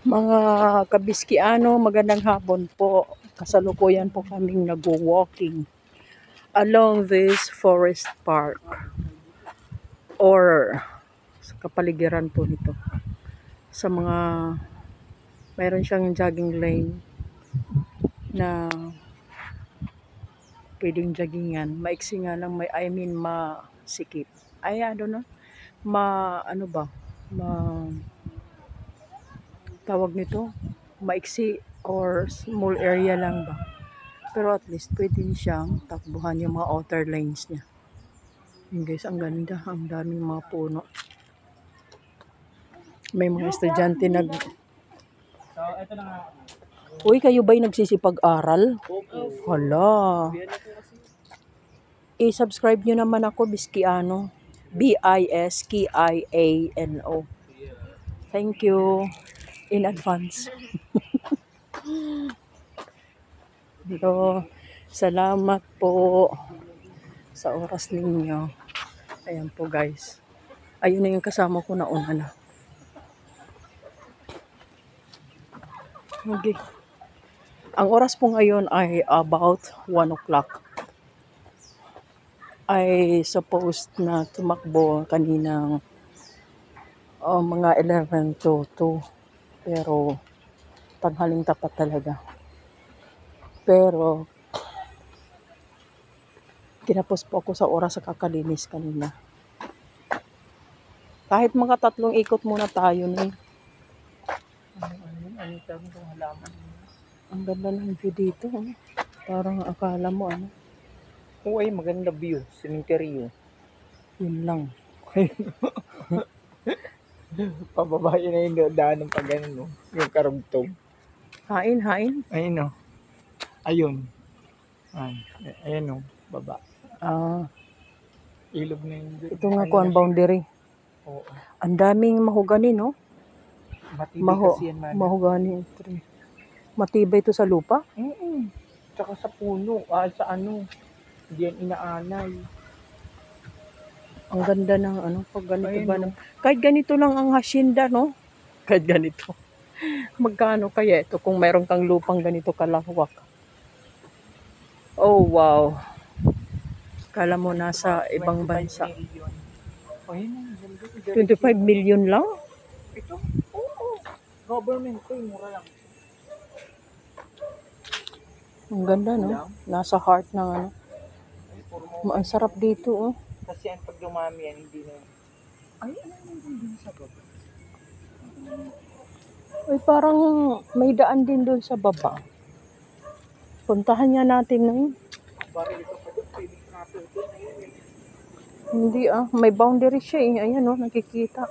Mga kabiskiano, magandang hapon po. Kasalukuyan po kaming nag-walking along this forest park or sa kapaligiran po nito. Sa mga mayroon siyang jogging lane na pwedeng joggingan. Maiksi nga lang masikip. Ay, ano na? Ano ba? Ma, tawag nito? Maiksi or small area lang ba? Pero at least pwede siyang takbuhan yung mga outer lanes niya. Yun guys, ang ganda. Ang daming mga puno. May mga estudyante Uy, kayo ba'y nagsisipag-aral? Hala. I-subscribe nyo naman ako, Biskiano. Biskiano. Thank you in advance. So, salamat po sa oras ninyo. Ayan po guys. Ayun na yung kasama ko na una na. Okay. Ang oras po ngayon ay about 1 o'clock. I supposed na tumakbo kaninang mga 11 to 2. Pero tanghaling tapat talaga. Pero kinapos po ako sa oras sa kakalinis kanina. Kahit mga 3 ikot muna tayo ni. Ang ganda ng view dito. Parang akala mo ano. Ay, maganda view. Cemetery. Yun lang. Pababa yun na yung daan ng pag ano, no? Yung karugtog. Hain. Ayun, no? Ayun. Ayun, no? Baba. Ilog na yun. Ito nga kuan boundary. Oo. Ang daming mahogani, no? Matibay kasi yan, man. Mahogani tree. Matibay to sa lupa? Tsaka sa puno. Sa ano. Hindi yan inaanay. Ang ganda ng ano, pag ganito Ayun, ba? no? Kahit ganito lang ang hacienda, no? Kahit ganito. Magkano kaya ito kung meron kang lupang ganito kalawak? Oh, wow. Kala mo nasa ibang bansa. 25 million lang? Ito? Oo. Government ko, mura lang. Ang ganda, no? Nasa heart ng ano. Ang sarap dito, oh. Kasi ang pag dumami yan, hindi na. Ay, ano din sa baba? Ay, parang may daan din doon sa baba. Puntahan nga natin na yun. Hindi may boundary siya eh. Ayan nakikita.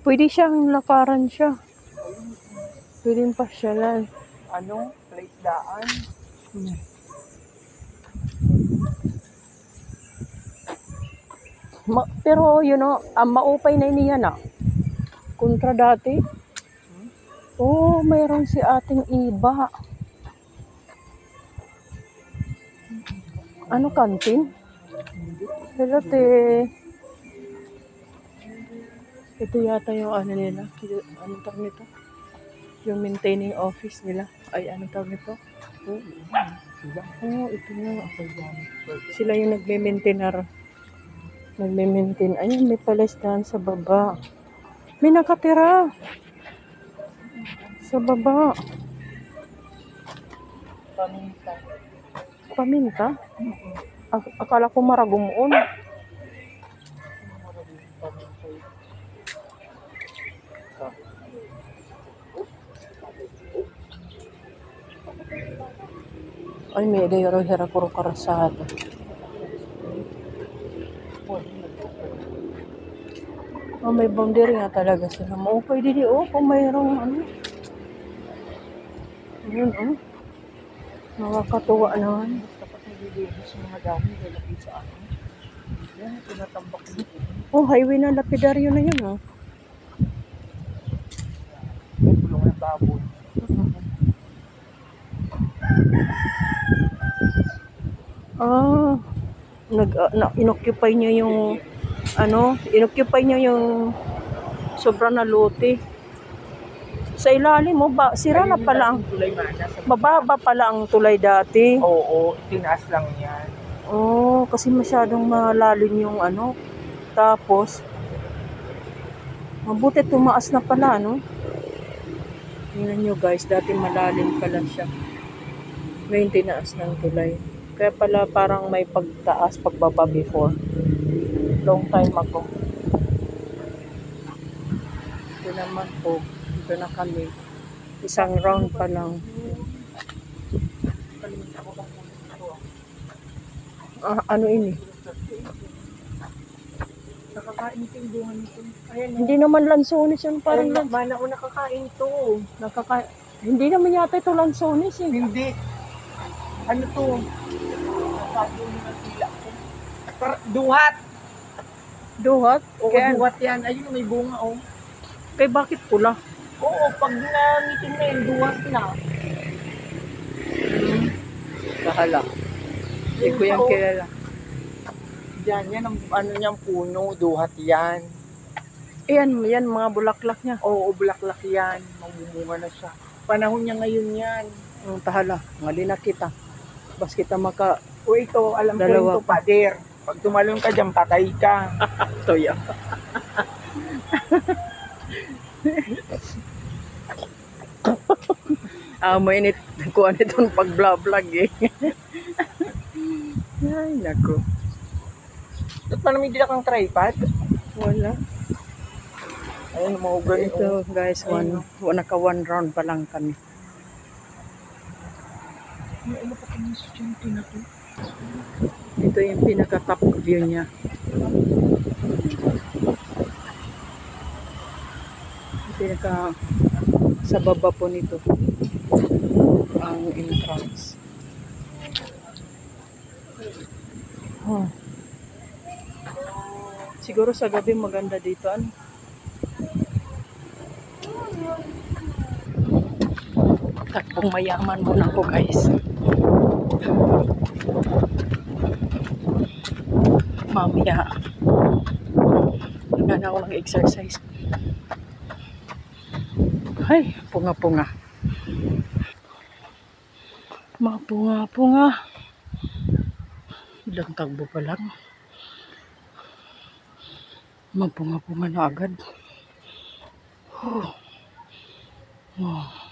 Pwede siyang lakaran siya. Pwede pasyalan. Ano? Place daan? Pero maupay na niya na. Kontra dati. Mayroon si ating iba. Ano kantin? Dati. Ito yata yung ano nila. Ano tawag nito? Yung maintaining office nila. Ay, ano tawag nito? Ito nga. Sila yung nagme-maintain. Ayun, may palastahan sa baba. May nakatira. Sa baba. Paminta? Akala ko maragumuon. Ay, may hira puro karasada. May boundary nga talaga sila. Pwede kung mayroong ano. Ayun, nakakatuwa naman. Dapat nililinis yung mga dami lalapit sa ano. Yan, tinatambak dito. Highway na lapidaryo na yun, May pulong ng baboy. Inoccupy niya yung sobrang na lote. Sa ilalim mo ba? Sira na Ayun yung pala ang... dating tulay mana sa Mababa pala ang tulay dati. Oo, tinaas lang yan. Oh, kasi masyadong malalim yung ano. Tapos, mabuti tumaas na pala, no? Tingnan nyo guys, dati malalim pala siya. Ngayon tinaas ng tulay. Kaya pala parang may pagtaas, pagbaba before. Long time ago. Ito naman po, dito na kami. Isang round pa lang. Ano ini? Nakakain ito yung bunga nito. Ayan, Hindi naman lansones yun, parang parang mana ko nakakain to. Hindi naman yata ito lansones eh. Hindi. Ano to? Nasabi mo ng tila ko. Duhat! Duhat? Oo, Kaya, duhat yan. Ayun, may bunga, oh. kaya bakit pula? Oo, pag nangitin na yun, duhat na. Kahala. Hindi ko yan kilala. Yan, yan ang ano niyang puno, duhat yan. Yan mga bulaklak niya. Oo, bulaklak yan. Mamumunga na siya. Panahon niya ngayon yan. Tahala, ngali na kita. Bas kita maka... O ito, alam ko rin Dalawa to, pader. Pag tumalon ka dyan, patay ka. Toya. Mainit kuha nitong pag-vlog eh. Ay, naku. Ba't pa namin dila kang tripod? Wala. Ayun, maugan ito. Ito guys, naka one round pa lang kami. May ano pa kami sa tiyente na to? Ito yung pinaka-top view niya. Pinaka sa baba po nito ang entrance. Siguro sa gabi maganda dito. Ano? Takbong mayaman muna po guys. Mamaya nagana ako ng exercise. Ay, punga-punga. Mga punga-punga. Ilang tagbo pa lang. Mga punga-punga na agad. Oh.